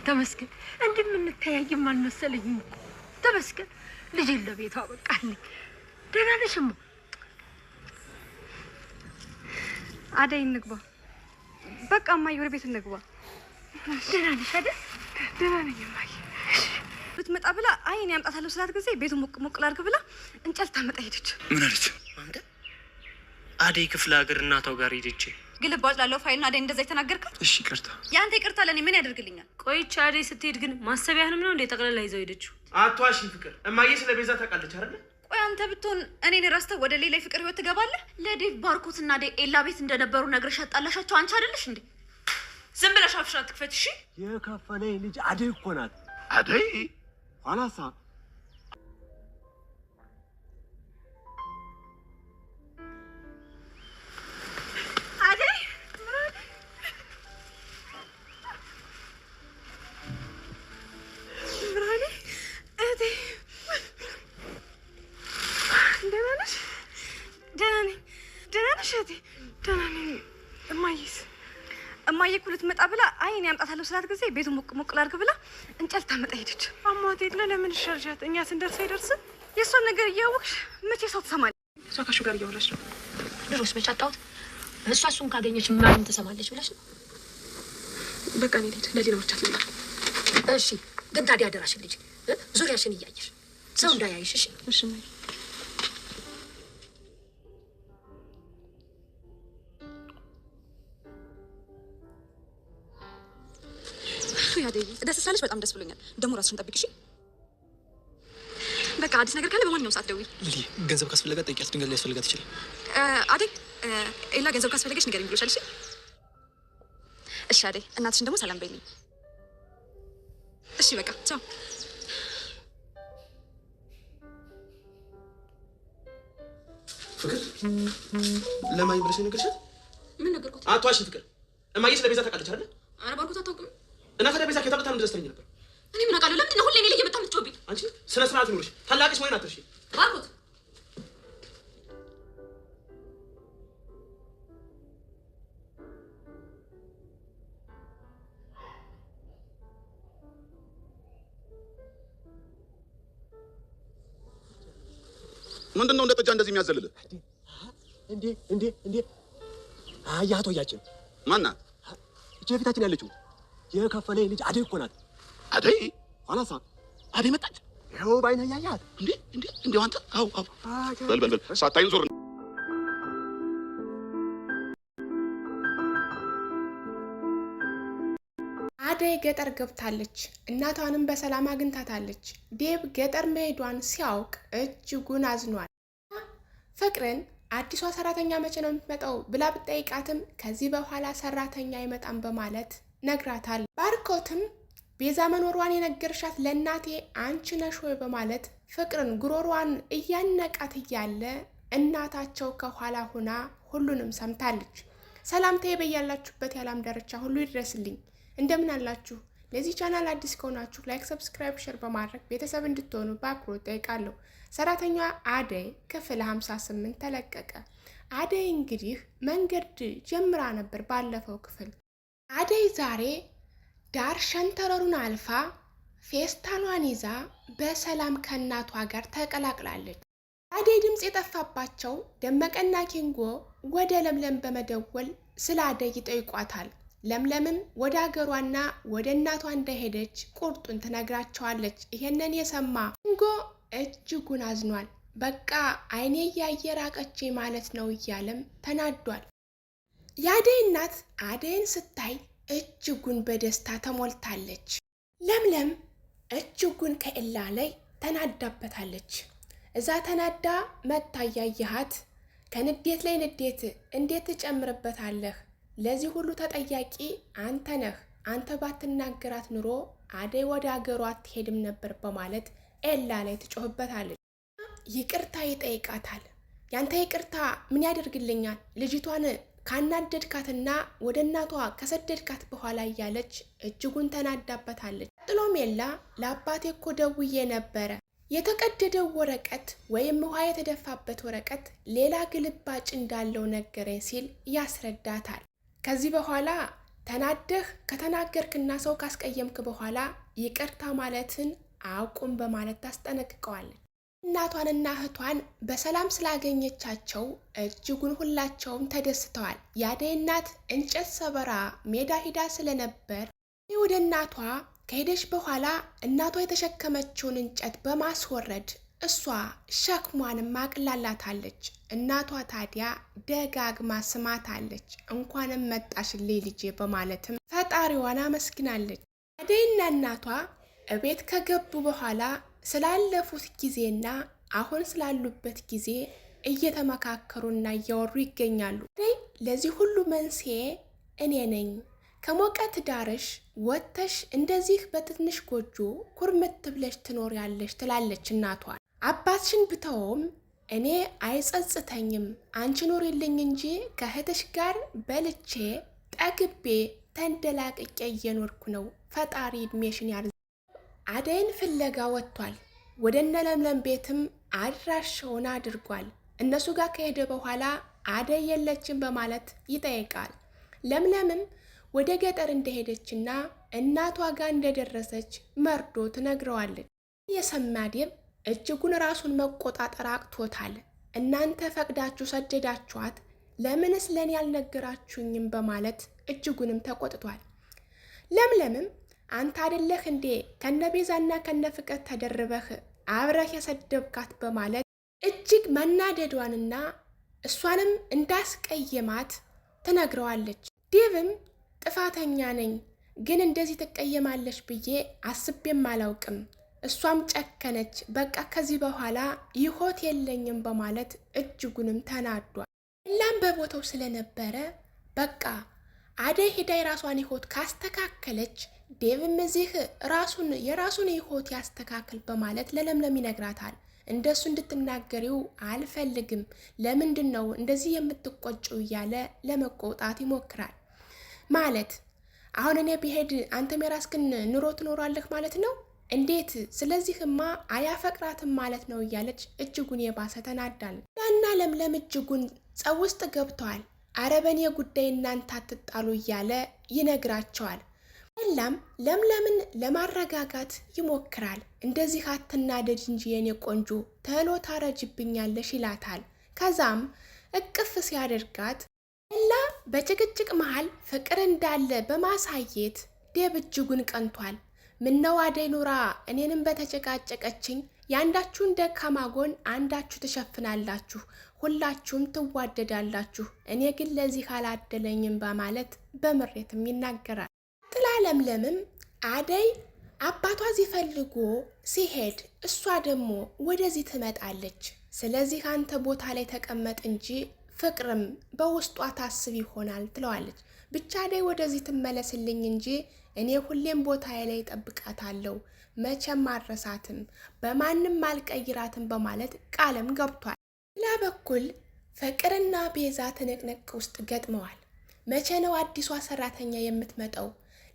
ተመስገን እንደምንተያይም አልመሰለኝም እኮ ተመስገን ልጅ ለቤቷ በቃልኝ ደህና ነሽማ አደይ እንግባ በቃ እማዬ ወደ ቤት እንግባ ደህና ነሽ አይደል ደህና ነኝ እማዬ ብትመጣ ብላ አይኔ ያምጣታለሁ ስላት ጊዜ ቤቱ ሞቅ ላድርግ ብላ እንጨት ታመጣ ሄደች ምን አለች አንተ አደይ ክፍለ ሀገር እናቷ ጋር ሄደች ግልባጭ ላለው ፋይልና አደይ እንደዛ ይተናገርካል እሺ ይቅርታ ያንተ ይቅርታ ለኔ ምን ያደርግልኛል ቆይቼ አደይ ስትሄድ ግን ማሰቢያህንም ነው እንደ ጠቅላላ ይዘው ሄደችው አቷሽ ፍቅር እማዬ ስለ ቤዛ ታውቃለች አይደል ቆይ አንተ ብትሆን እኔን ረስተህ ወደ ሌላ ፍቅር ህይወት ትገባለህ ለዴቭ ባርኮትና አደይ ኤላ ቤት እንደነበሩ ነግረሽ አጣላሻቸው አንቺ አይደለሽ እንዴ ዝም ብለሽ አፍሽን አትክፈት እሺ የከፈለኝ ልጅ አደይ እኮ ናት አደይ ኋላሳ እማዬ እኮ ልትመጣ ብላ አይኔ ያምጣታለሁ ስላት ጊዜ ቤቱ ሞቅ ላድርግ ብላ እንጨት ታመጣ ሄደች አማቴ ለምን ሸርሻት እኛ ስንደርስ አይደርስም የእሷን ነገር እያወቅሽ መቼ ሰው ትሰማለች እሷ ከሹ ጋር እያወራች ነው ድሮስ በጫጣሁት እሷ እሱን ካገኘች ማንን ትሰማለች ብለሽ ነው በቃ እኔ ልሂድ ለዚህ ነው ብቻ ትልላ እሺ ግን ታዲያ አደራሽን ልጅ ዙሪያሽን እያየሽ ሰው እንዳያይሽ እሺ እሺ ያደይ ደስ ስላለሽ በጣም ደስ ብሎኛል ደግሞ ራስሽን ጠብቂ እሺ በቃ አዲስ ነገር ካለ በማንኛውም ሰዓት ደውይ ልሊ ገንዘብ ካስፈለጋት ጠይቂያት ድንገት ሊያስፈልጋት ይችላል አደይ ኤላ ገንዘብ ካስፈለገሽ ንገሪኝ ብሎሻል እሺ እሺ አደይ እናትሽን ደግሞ ሰላም በይልኝ እሺ በቃ ቻው ፍቅር ለማይ ብለሽ ነገርሻት ምን ነገርኩት አቷሽ ፍቅር እማዬ ስለ ቤዛ ታውቃለች አይደል ኧረ ባርኮት አታውቅም እና ታዲያ ቤዛ ከታውቃታም ድረስ ተለኝ ነበር እኔ ምን አውቃለሁ ለምን ነው ሁሌ እኔ ላይ እየመጣ የምትጮህብኝ አንቺ ስነ ስርዓት ይኖርሽ ታላቅሽ ወይን አትርሺ ባርኮት ምንድነው እንደ ጠጃ እንደዚህ የሚያዘልልህ እንዴ አያቶ ያችን ማና እቺ ፊታችን ያለችው የከፈለኝ ልጅ አደይ እኮ ናት አደይ ኋላሳ አደይ መጣች ይኸው ባይነህ ያያት እንዴ አንተ አው በል ሳታይን ዞር አደይ ገጠር ገብታለች እናቷንም በሰላም አግኝታታለች ዴብ ገጠር መሄዷን ሲያውቅ እጅጉን አዝኗል ፍቅርን አዲሷ ሰራተኛ መቼ ነው የምትመጣው ብላ ብትጠይቃትም ከዚህ በኋላ ሰራተኛ አይመጣም በማለት ነግራታል ባርኮትም ቤዛ መኖሯን የነገርሻት ለእናቴ አንቺ ነሽ ወይ በማለት ፍቅርን ጉሮሯን እያነቃት እያለ እናታቸው ከኋላ ሆና ሁሉንም ሰምታለች ሰላምታዬ በያላችሁበት የዓለም ዳርቻ ሁሉ ይድረስልኝ እንደምን አላችሁ ለዚህ ቻናል አዲስ ከሆናችሁ ላይክ ሰብስክራይብ ሼር በማድረግ ቤተሰብ እንድትሆኑ በአክብሮት ጠይቃለሁ ሰራተኛዋ አደይ ክፍል 58 ተለቀቀ አደይ እንግዲህ መንገድ ጀምራ ነበር ባለፈው ክፍል አደይ ዛሬ ዳር ሸንተረሩን አልፋ ፌስታሏን ይዛ በሰላም ከእናቷ ጋር ተቀላቅላለች አደይ ድምጽ የጠፋባቸው ደመቀና ኪንጎ ወደ ለምለም በመደወል ስለ አደይ ይጠይቋታል ለምለምም ወደ አገሯና ወደ እናቷ እንደሄደች ቁርጡን ትነግራቸዋለች ይሄንን የሰማ ኪንጎ እጅጉን አዝኗል በቃ አይኔ ያየራቀች ማለት ነው እያለም ተናዷል ያደይ እናት አደይን ስታይ እጅጉን በደስታ ተሞልታለች ለምለም እጅጉን ከኤላ ላይ ተናዳበታለች እዛ ተናዳ መታያያሃት ከንዴት ላይ ንዴት እንዴት ተጨምርበታለህ ለዚህ ሁሉ ተጠያቂ አንተ ነህ አንተ ባትናገራት ኑሮ አደይ ወደ አገሯ አትሄድም ነበር በማለት ኤላ ላይ ትጮህበታለች ይቅርታ ይጠይቃታል ያንተ ይቅርታ ምን ያደርግልኛል ልጅቷን ካናደድካትና ወደ እናቷ ከሰደድካት በኋላ እያለች እጅጉን ተናዳበታለች ጥሎም ኤላ ለአባቴ እኮ ደውዬ ነበረ የተቀደደው ወረቀት ወይም ውሃ የተደፋበት ወረቀት ሌላ ግልባጭ እንዳለው ነገረኝ ሲል ያስረዳታል ከዚህ በኋላ ተናደህ ከተናገርክና ሰው ካስቀየምክ በኋላ ይቅርታ ማለትን አቁም በማለት ታስጠነቅቀዋለች። እናቷንና እህቷን በሰላም ስላገኘቻቸው እጅጉን ሁላቸውም ተደስተዋል። የአደይ እናት እንጨት ሰበራ ሜዳ ሂዳ ስለነበር ወደ እናቷ ከሄደች በኋላ እናቷ የተሸከመችውን እንጨት በማስወረድ እሷ ሸክሟንም አቅላላታለች። እናቷ ታዲያ ደጋግማ ስማታለች። እንኳንም መጣሽልኝ ልጄ በማለትም ፈጣሪዋን አመስግናለች። አደይና እናቷ እቤት ከገቡ በኋላ ስላለፉት ጊዜና አሁን ስላሉበት ጊዜ እየተመካከሩና እያወሩ ይገኛሉ። አደይ ለዚህ ሁሉ መንስኤ እኔ ነኝ፣ ከሞቀ ትዳርሽ ወጥተሽ እንደዚህ በትንሽ ጎጆ ኩርምት ብለሽ ትኖሪያለሽ ትላለች እናቷ። አባትሽን ብተውም እኔ አይጸጽተኝም፣ አንቺ ኑሪልኝ እንጂ ከእህትሽ ጋር በልቼ ጠግቤ ተንደላቅቄ እየኖርኩ ነው፣ ፈጣሪ እድሜሽን ያርዝ። አደይን ፍለጋ ወጥቷል። ወደ እነ ለምለም ቤትም አድራሻውን አድርጓል። እነሱ ጋር ከሄደ በኋላ አደይ የለችም በማለት ይጠይቃል። ለምለምም ወደ ገጠር እንደሄደችና እናቷ ጋር እንደደረሰች መርዶ ትነግረዋለች። የሰማ ዴብ እጅጉን ራሱን መቆጣጠር አቅቶታል። እናንተ ፈቅዳችሁ ሰደዳችኋት፣ ለምንስ ለኔ ያልነገራችሁኝም በማለት እጅጉንም ተቆጥቷል። ለምለምም አንተ አይደለህ እንዴ ከነቤዛና ከነፍቅር ተደርበህ አብረህ የሰደብካት በማለት እጅግ መናደዷንና እሷንም እንዳስቀየማት ትነግረዋለች። ዴቭም ጥፋተኛ ነኝ፣ ግን እንደዚህ ትቀየማለች ብዬ አስቤም አላውቅም፣ እሷም ጨከነች፣ በቃ ከዚህ በኋላ ይሆት የለኝም በማለት እጅጉንም ተናዷል። እላም በቦታው ስለነበረ በቃ አደይ ሄዳ የራሷን ይሆት ካስተካከለች ዴቭም እዚህ የራሱን ይሆት ያስተካክል በማለት ለለምለም ይነግራታል። እንደሱ እንድትናገሪው አልፈልግም፣ ለምንድን ነው እንደዚህ የምትቆጭው እያለ ለመቆጣት ይሞክራል። ማለት አሁን እኔ ብሄድ አንተም የራስህን ኑሮ ትኖራለህ ማለት ነው እንዴት? ስለዚህማ አያፈቅራትም ማለት ነው እያለች እጅጉን የባሰ ተናዳለች። እና ለምለም እጅጉን ጸብ ውስጥ ገብተዋል። አረበኔ ጉዳይ እናንተ አትጣሉ እያለ ይነግራቸዋል። ኤላም ለምለምን ለማረጋጋት ይሞክራል። እንደዚህ አትናደድ እንጂ የኔ ቆንጆ ተሎ ታረጅብኛለሽ ይላታል። ከዛም እቅፍ ሲያደርጋት ኤላ በጭቅጭቅ መሃል ፍቅር እንዳለ በማሳየት ዴብ እጅጉን ቀንቷል። ምነው አደይ ኑራ እኔንም በተጨቃጨቀችኝ፣ የአንዳችሁን ደካማ ጎን አንዳችሁ ትሸፍናላችሁ፣ ሁላችሁም ትዋደዳላችሁ፣ እኔ ግን ለዚህ አላደለኝም በማለት በምሬትም ይናገራል። ጥላ ለምለምም አደይ አባቷ ሲፈልጎ ሲሄድ እሷ ደግሞ ወደዚህ ትመጣለች። ስለዚህ አንተ ቦታ ላይ ተቀመጥ እንጂ ፍቅርም በውስጧ ታስብ ይሆናል ትለዋለች። ብቻ አደይ ወደዚህ ትመለስልኝ እንጂ እኔ ሁሌም ቦታ ላይ ጠብቃታለሁ፣ መቼም አልረሳትም፣ በማንም አልቀይራትም በማለት ቃልም ገብቷል። ሌላ በኩል ፍቅርና ቤዛ ትንቅንቅ ውስጥ ገጥመዋል። መቼ ነው አዲሷ ሰራተኛ የምትመጣው?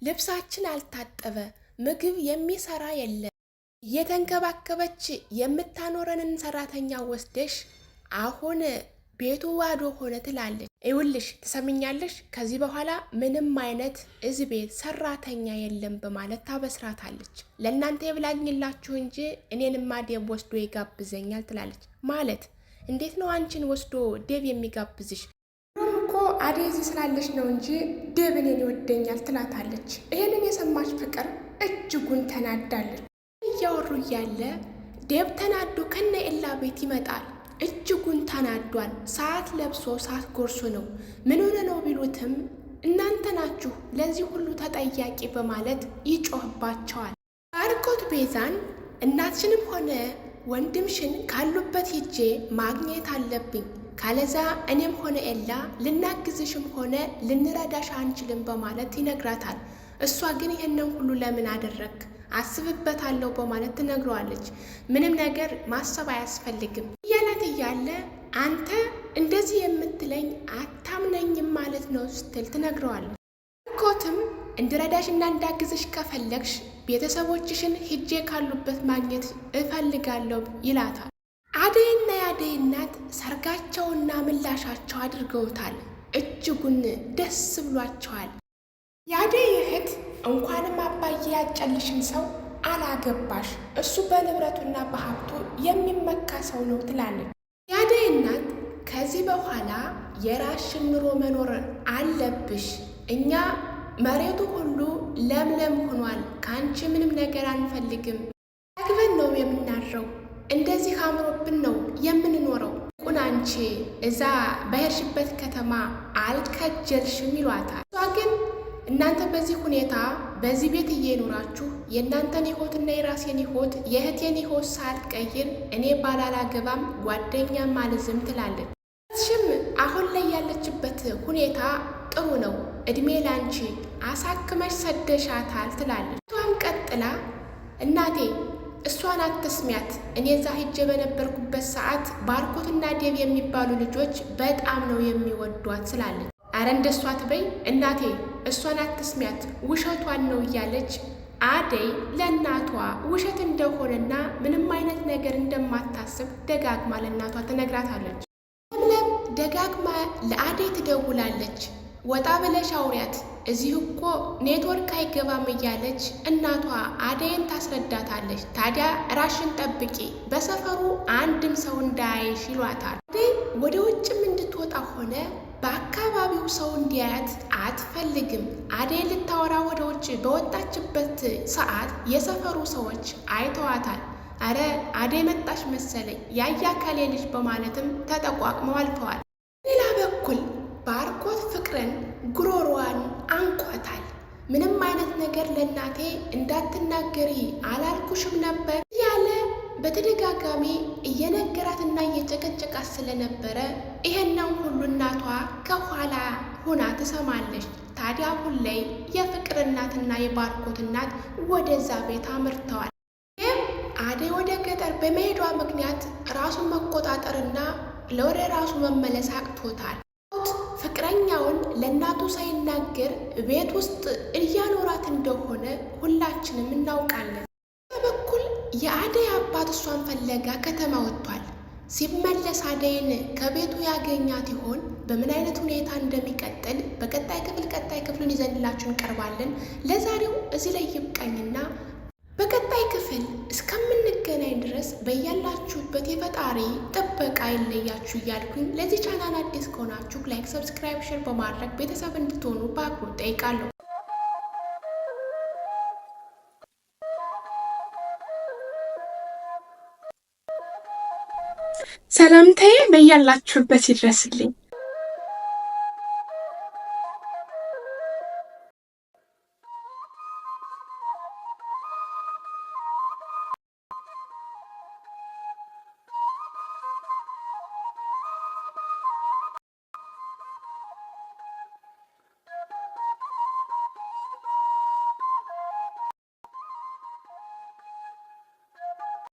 ልብሳችን አልታጠበ፣ ምግብ የሚሰራ የለም፣ እየተንከባከበች የምታኖረንን ሰራተኛ ወስደሽ አሁን ቤቱ ዋዶ ሆነ ትላለች። ይውልሽ ትሰምኛለሽ፣ ከዚህ በኋላ ምንም አይነት እዚህ ቤት ሰራተኛ የለም በማለት ታበስራታለች። ለእናንተ የብላኝላችሁ እንጂ እኔንማ ዴብ ወስዶ ይጋብዘኛል ትላለች። ማለት እንዴት ነው አንቺን ወስዶ ዴብ የሚጋብዝሽ? እኮ አደይ እዚህ ስላለች ነው እንጂ ዴብ እኔን ይወደኛል ትላታለች። ይሄንን የሰማች ፍቅር እጅጉን ተናዳለች። እያወሩ እያለ ዴብ ተናዶ ከነ ኤላ ቤት ይመጣል። እጅጉን ተናዷል። ሰዓት ለብሶ ሰዓት ጎርሶ ነው። ምን ሆነ ነው ቢሉትም እናንተ ናችሁ ለዚህ ሁሉ ተጠያቂ በማለት ይጮህባቸዋል። ባርኮት ቤዛን እናትሽንም ሆነ ወንድምሽን ካሉበት ሂጄ ማግኘት አለብኝ፣ ካለዛ እኔም ሆነ ኤላ ልናግዝሽም ሆነ ልንረዳሽ አንችልም በማለት ይነግራታል። እሷ ግን ይህንን ሁሉ ለምን አደረግ አስብበታለሁ በማለት ትነግረዋለች። ምንም ነገር ማሰብ አያስፈልግም እያላት እያለ አንተ እንደዚህ የምትለኝ አታምነኝም ማለት ነው ስትል ትነግረዋለች። ባርኮትም እንድረዳሽና እንዳግዝሽ ከፈለግሽ ቤተሰቦችሽን ሂጄ ካሉበት ማግኘት እፈልጋለሁ ይላታል። አደይና የአደይ እናት ሰርጋቸውና ምላሻቸው አድርገውታል። እጅጉን ደስ ብሏቸዋል። የአደይ እህት እንኳንም አባዬ ያጨልሽን ሰው አላገባሽ፣ እሱ በንብረቱና በሀብቱ የሚመካ ሰው ነው ትላለች። የአደይ እናት ከዚህ በኋላ የራስሽን ኑሮ መኖር አለብሽ፣ እኛ መሬቱ ሁሉ ለምለም ሆኗል፣ ከአንቺ ምንም ነገር አንፈልግም፣ አግበን ነው የምናድረው፣ እንደዚህ አምሮብን ነው የምንኖረው፣ ቁን አንቺ እዛ በሄድሽበት ከተማ አልከጀልሽም ይሏታል። እሷ ግን እናንተ በዚህ ሁኔታ በዚህ ቤት እየኖራችሁ የእናንተን ሕይወትና የራሴን ሕይወት የእህቴን ሕይወት ሳልቀይር እኔ ባላላገባም ጓደኛም አልዝም ትላለች። ሽም አሁን ላይ ያለችበት ሁኔታ ጥሩ ነው፣ እድሜ ላንቺ አሳክመሽ ሰደሻታል ትላለች። እሷም ቀጥላ እናቴ እሷን አትስሚያት፣ እኔ እዛ ሂጄ በነበርኩበት ሰዓት ባርኮትና ዴብ የሚባሉ ልጆች በጣም ነው የሚወዷት ስላለች፣ አረ እንደሷ ትበይ እናቴ እሷን አትስሚያት ውሸቷን ነው እያለች አደይ ለእናቷ ውሸት እንደሆነና ምንም አይነት ነገር እንደማታስብ ደጋግማ ለእናቷ ትነግራታለች። ለምለም ደጋግማ ለአደይ ትደውላለች። ወጣ ብለሽ አውሪያት፣ እዚህ እኮ ኔትወርክ አይገባም እያለች እናቷ አደይን ታስረዳታለች። ታዲያ ራሽን ጠብቂ፣ በሰፈሩ አንድም ሰው እንዳያይሽ ይሏታል። አደይ ወደ ውጭም እንድትወጣ ሆነ በአካባቢው ሰው እንዲያያት አትፈልግም። አደይ ልታወራ ወደ ውጭ በወጣችበት ሰዓት የሰፈሩ ሰዎች አይተዋታል። አረ አደይ መጣሽ መሰለኝ ያያካሌ ልጅ በማለትም ተጠቋቅመው አልፈዋል። ሌላ በኩል ባርኮት ፍቅርን ጉሮሮዋን አንቋታል። ምንም አይነት ነገር ለእናቴ እንዳትናገሪ አላልኩሽም ነበር ያለ በተደጋጋሚ እየነገራትና እየጨቀጨቃት ስለነበረ ይሄንን ሁሉ እናቷ ከኋላ ሆና ትሰማለች። ታዲያ አሁን ላይ የፍቅር እናትና የባርኮት እናት ወደዛ ቤት አምርተዋል። ይህም አደይ ወደ ገጠር በመሄዷ ምክንያት ራሱን መቆጣጠርና ለወደ ራሱ መመለስ አቅቶታል። ፍቅረኛውን ለእናቱ ሳይናገር ቤት ውስጥ እያኖራት እንደሆነ ሁላችንም እናውቃለን። በበኩል የአደይ አባት እሷን ፈለጋ ከተማ ወጥቷል። ሲመለስ አደይን ከቤቱ ያገኛት ይሆን? በምን አይነት ሁኔታ እንደሚቀጥል በቀጣይ ክፍሉን ይዘንላችሁ እንቀርባለን። ለዛሬው እዚህ ላይ ይብቃኝና በቀጣይ ክፍል እስከምንገናኝ ድረስ በያላችሁበት የፈጣሪ ጥበቃ ይለያችሁ እያልኩኝ ለዚህ ቻናል አዲስ ከሆናችሁ ላይክ፣ ሰብስክራይብ፣ ሼር በማድረግ ቤተሰብ እንድትሆኑ በአክብሮት ጠይቃለሁ። ሰላምታዬ በያላችሁበት ይድረስልኝ።